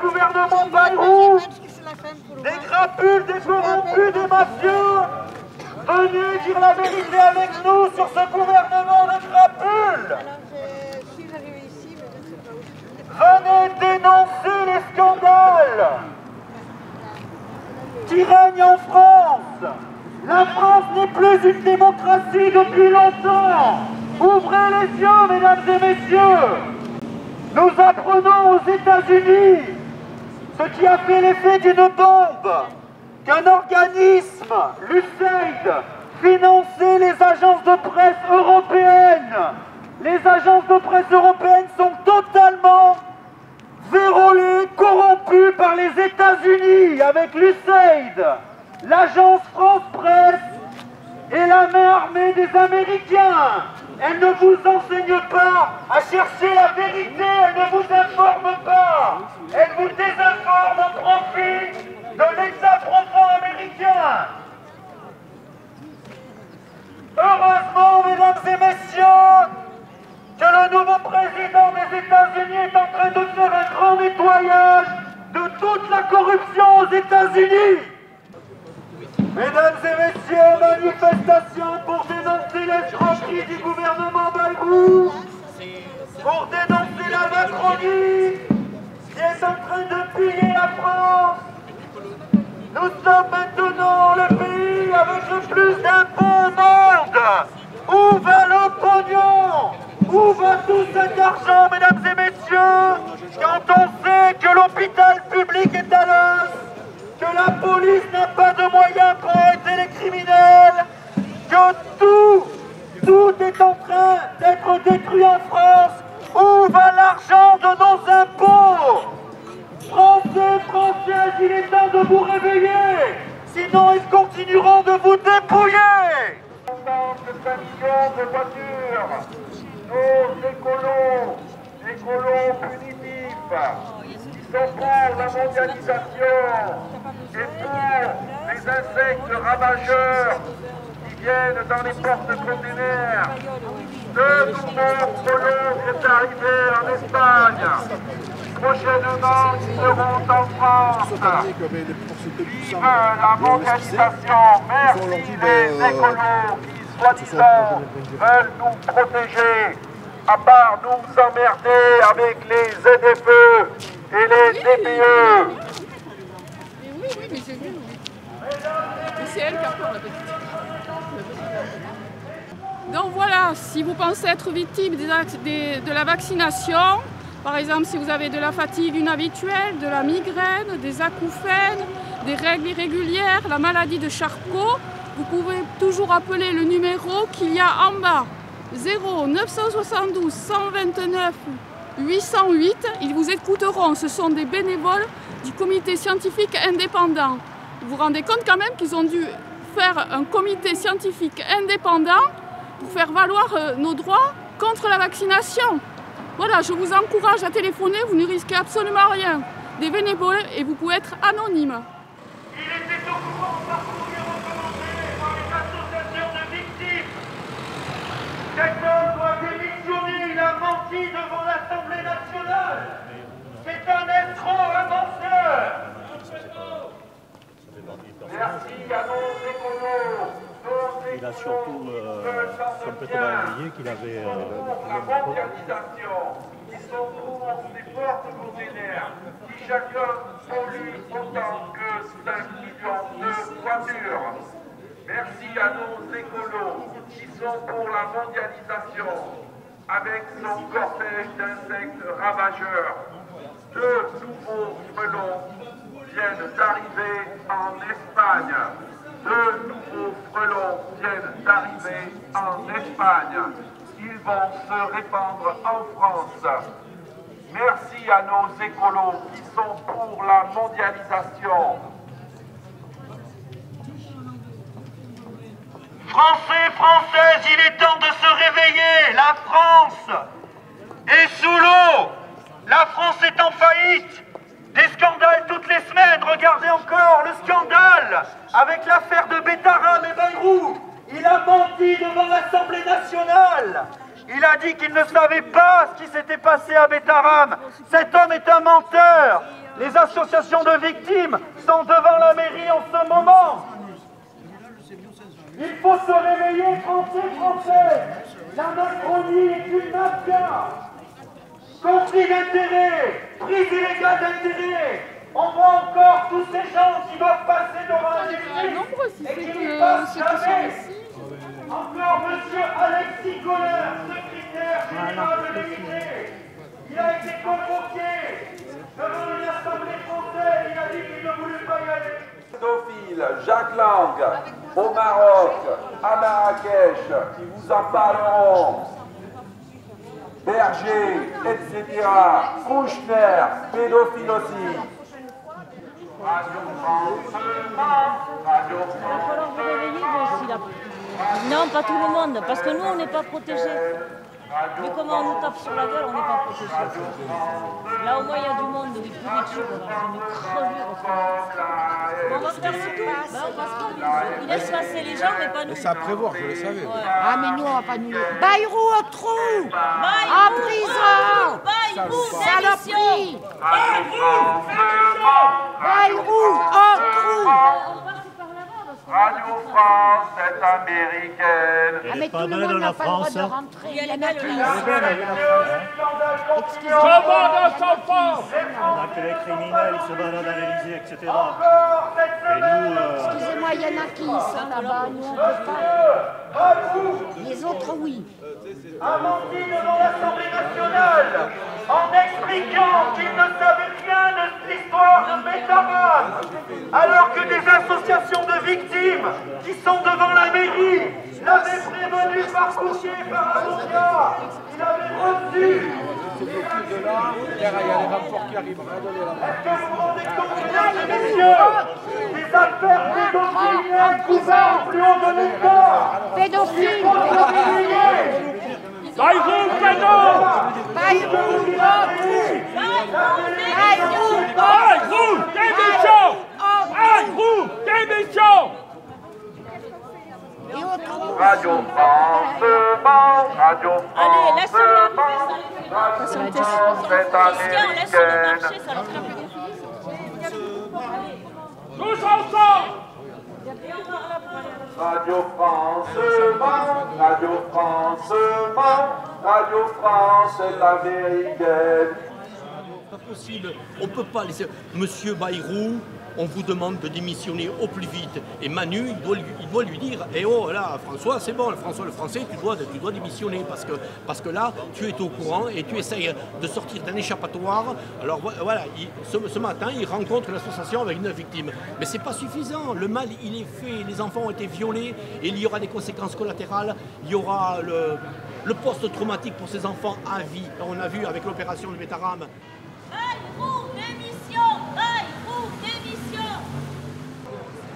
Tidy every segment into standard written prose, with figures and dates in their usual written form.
gouvernement Bayrou, des crapules, des corrompus, des mafieux. Venez dire la vérité avec nous sur ce gouvernement de crapules. Venez dénoncer les scandales qui règnent en France. La France n'est plus une démocratie depuis longtemps. Ouvrez les yeux, mesdames et messieurs. Nous apprenons aux États-Unis ce qui a fait l'effet d'une bombe, qu'un organisme, l'USAID, finançait les agences de presse européennes. Les agences de presse européennes sont totalement vérolées, corrompues par les États-Unis avec l'USAID, l'agence France Presse et la main armée des Américains. Elle ne vous enseigne pas à chercher la vérité, elle ne vous informe pas. Elle vous désinforme au profit de l'État profond américain. Heureusement, mesdames et messieurs, que le nouveau président des États-Unis est en train de faire un grand nettoyage de toute la corruption aux États-Unis. Mesdames et messieurs, manifestation pour dénoncer l'escroquerie du gouvernement Bayrou, pour dénoncer la Macronie qui est en train de piller la France. Nous sommes maintenant le pays avec le plus d'impôts au monde. Où va le pognon? Où va tout cet argent, mesdames et messieurs, quand on sait que l'hôpital public est à l'os, que la police n'a pas de moyens pour arrêter les criminels, que tout est en train d'être détruit en France? Où va l'argent de nos impôts? Français, Françaises, il est temps de vous réveiller, sinon ils continueront de vous dépouiller. 5 millions de voitures, nos écolos punitifs, qui sont pour la mondialisation et pour les insectes ravageurs qui viennent dans les porte-containers. De nouveaux frelons est arrivé en Espagne. Prochainement, ils seront en France. Vive la mondialisation. Merci les écolos qui, soi-disant, veulent nous protéger, à part nous emmerder avec les ZFE et les DPE. Oui, mais j'ai vu. Mais c'est elle qui a peur, la petite. Donc voilà, si vous pensez être victime de la vaccination, par exemple si vous avez de la fatigue inhabituelle, de la migraine, des acouphènes, des règles irrégulières, la maladie de Charcot, vous pouvez toujours appeler le numéro qu'il y a en bas, 0 972 129 808. Ils vous écouteront, ce sont des bénévoles du comité scientifique indépendant. Vous vous rendez compte quand même qu'ils ont dû faire un comité scientifique indépendant pour faire valoir nos droits contre la vaccination. Voilà, je vous encourage à téléphoner, vous ne risquez absolument rien. Des bénévoles et vous pouvez être anonyme. Il était au courant par courrier recommandé par les associations de victimes. Cet homme doit démissionner, il a menti devant l'Assemblée nationale. C'est un escroc, un menteur. Merci à nos écolos. Il a surtout complètement oublié qu'il avait... la mondialisation, qui sont pour ces porte-containers, qui chacun pollue autant que 5 millions de voitures. Merci à nos écolos, qui sont pour la mondialisation, avec son cortège d'insectes ravageurs. De nouveaux frelons viennent d'arriver en Espagne. De nouveaux frelons viennent d'arriver en Espagne. Ils vont se répandre en France. Merci à nos écolos qui sont pour la mondialisation. Français, Françaises, il est temps de se réveiller. La France est sous l'eau. La France est en faillite. Des scandales toutes les semaines. Regardez encore le scandale avec l'affaire de Betaram et Bayrou. Il a menti devant l'Assemblée nationale. Il a dit qu'il ne savait pas ce qui s'était passé à Betaram. Cet homme est un menteur. Les associations de victimes sont devant la mairie en ce moment. Il faut se réveiller, Français. La Macronie est une mafia. Conflit d'intérêts, prise illégale d'intérêts. On voit encore tous ces gens qui doivent passer devant la justice et qui n'y passent jamais. Encore M. Alexis Kohler, secrétaire général de l'Élysée. Il a été convoqué devant l'Assemblée française. Il a dit qu'il ne voulait pas y aller. Pédophile Jacques Lang, au Maroc, à Marrakech, qui vous en parleront. Berger, etc. Kouchner, pédophile aussi. Radio France, Radio France. Il va falloir vous réveiller aussi là. Non, pas tout le monde, parce que nous on n'est pas protégés. Vu comment on nous tape sur la gueule, on n'est pas protégés. Là au moins il y a du monde, oui, pourriture, c'est une crevure. On va faire le tour, ben, on passe pas. Ils laissent passer les gens, mais pas nous. C'est à prévoir, je le savais. Ouais. Ah mais nous on va pas nous... Bayrou au trou, en prison, saloperie. Bayrou au trou. Radio France est américaine. Ah mais tout le monde n'a pas le droit de rentrer. Il y en a qui... Excusez-moi. On a que les criminels, ils se baladent à l'Élysée, etc. Et nous, Excusez-moi, il y en a qui sont là-bas, nous on ne peut pas. Les autres, oui. A menti devant l'Assemblée nationale en expliquant qu'il ne savait rien de l'histoire de Betamax, alors que des associations de victimes qui sont devant la mairie l'avaient prévenu par courrier, par avocat. Il avait reçu. Il y a les rapports qui arrivent. Est-ce que vous vous rendez compte, mesdames et messieurs, des affaires pédophiliennes couvertes au plus haut de l'État? Pédophile, Bayrou, démission. Et au trou. Radio France, Radio France. Allez, laisse-les Radio France est Christian, laisse-les américaine. marcher, ça leur fera plus confiance. tous ensemble. Radio France, Radio France, Radio France est américaine. Pas possible, on peut pas laisser. Monsieur Bayrou, on vous demande de démissionner au plus vite. Et Manu, il doit lui dire, eh oh là, François, c'est bon, François le Français, tu dois démissionner parce que là, tu es au courant et tu essayes de sortir d'un échappatoire. Alors voilà, ce matin, il rencontre l'association avec 9 victimes. Mais c'est pas suffisant, le mal, il est fait, les enfants ont été violés et il y aura des conséquences collatérales, il y aura le post-traumatique pour ces enfants à vie. Alors, on a vu avec l'opération de Betaram. Bayrou, démission! Bayrou, démission!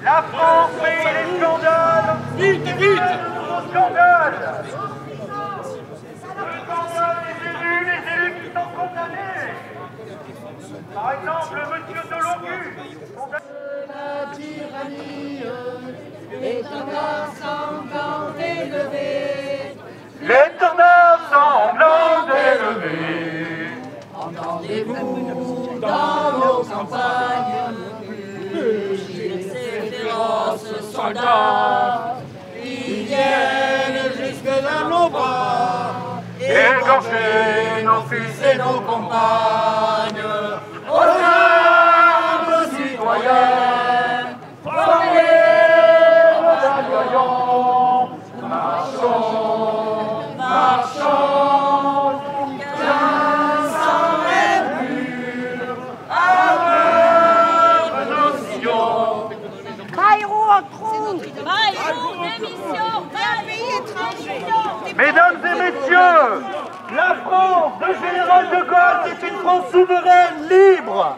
La France paye les scandales. Vite, vite! Le scandale les élus qui sont condamnés. Par exemple, monsieur Delogu. La tyrannie l'étendard sanglant élevé. L'étendard sanglant élevé. Entendez-vous dans nos campagnes ces féroces soldats qui viennent jusque dans nos bras, égorger nos fils et nos compagnes. Aux armes citoyennes, formez nos bataillons, marchons, marchons, car sans les murs, avec nos sillons. Bayrou en trou. Bayrou, démission! Bayrou, démission! Mesdames et messieurs, la France de Général de Gaulle, c'est une France souveraine, libre.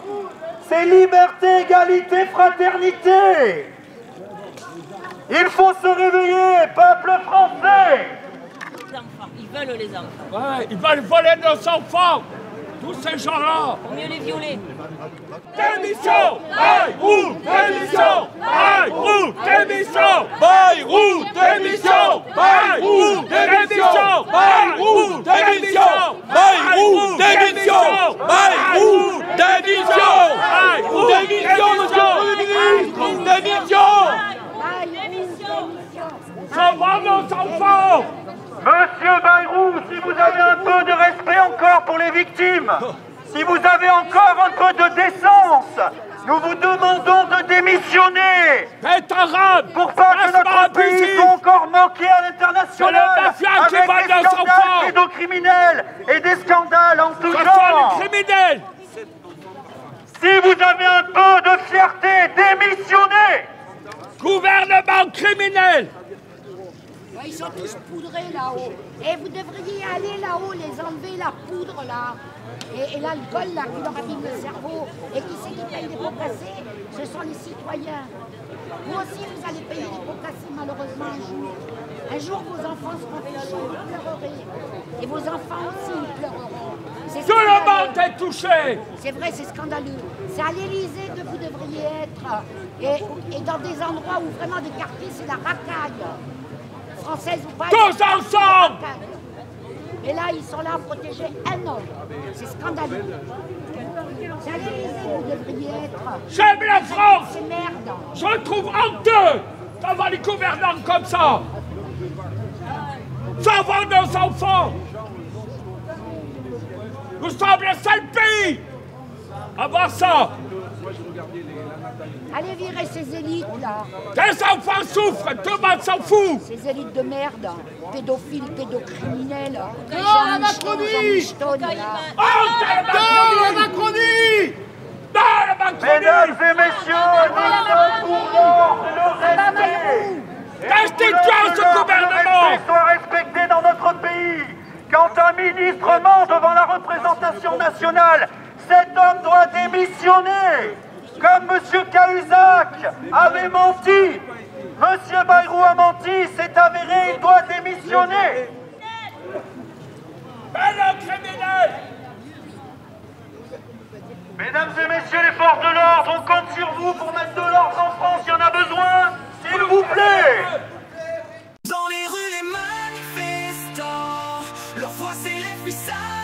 C'est liberté, égalité, fraternité. Il faut se réveiller, peuple français. Les enfants, ils veulent les enfants. Ouais, ils veulent voler nos enfants. Tous ces gens-là. Pour mieux les violer. Démission! Bayrou! Démission! Bayrou! Démission! Bayrou! Démission! Bayrou! Démission! Bayrou! Démission! Bayrou! Démission! Bayrou! Démission! Sauvons nos enfants! Monsieur Bayrou, si vous avez un peu de respect encore pour les victimes, si vous avez encore un peu de décence, nous vous demandons de démissionner pour pas que notre pays soit encore manqué à l'international avec des scandales pédocriminels et des scandales en tout genre. Si vous avez un peu de fierté, démissionnez. Gouvernement criminel. Ils sont tous poudrés là-haut. Et vous devriez aller là-haut, les enlever la poudre là. Et l'alcool là qui leur abîme le cerveau. Et qui c'est qui paye les pots cassés? Ce sont les citoyens. Vous aussi vous allez payer les pots cassés malheureusement un jour. Un jour vos enfants seront fichus, vous pleurerez. Et vos enfants aussi ils pleureront. Tout le monde est touché. C'est vrai, c'est scandaleux. C'est à l'Élysée que vous devriez être. Et dans des endroits où vraiment des quartiers c'est la racaille. Française ou pas. Tous ensemble. Et là, ils sont là à protéger un homme. C'est scandaleux. C'est à l'Élysée que vous devriez être. J'aime la France. C'est merde. Je le trouve honteux d'avoir les gouvernants comme ça. Sauvons nos enfants. Nous sommes le seul pays à voir ça. Allez virer ces élites là. Tes enfants souffrent, tout le monde s'en fout. Ces élites de merde, pédophiles, pédocriminels. Non, la Macronie. La Macronie. Mesdames et messieurs, nous sommes pour l'ordre et le respect. Destituons ce gouvernement. Que le respect soit respecté dans notre pays. Quand un ministre ment devant la représentation nationale, cet homme doit démissionner. Comme M. Cahuzac avait menti, M. Bayrou a menti, c'est avéré, il doit démissionner. Mesdames et messieurs les forces de l'ordre, on compte sur vous pour mettre de l'ordre en France, il y en a besoin, s'il vous plaît. Dans les rues, les manifestants, leur voix s'élève puissante.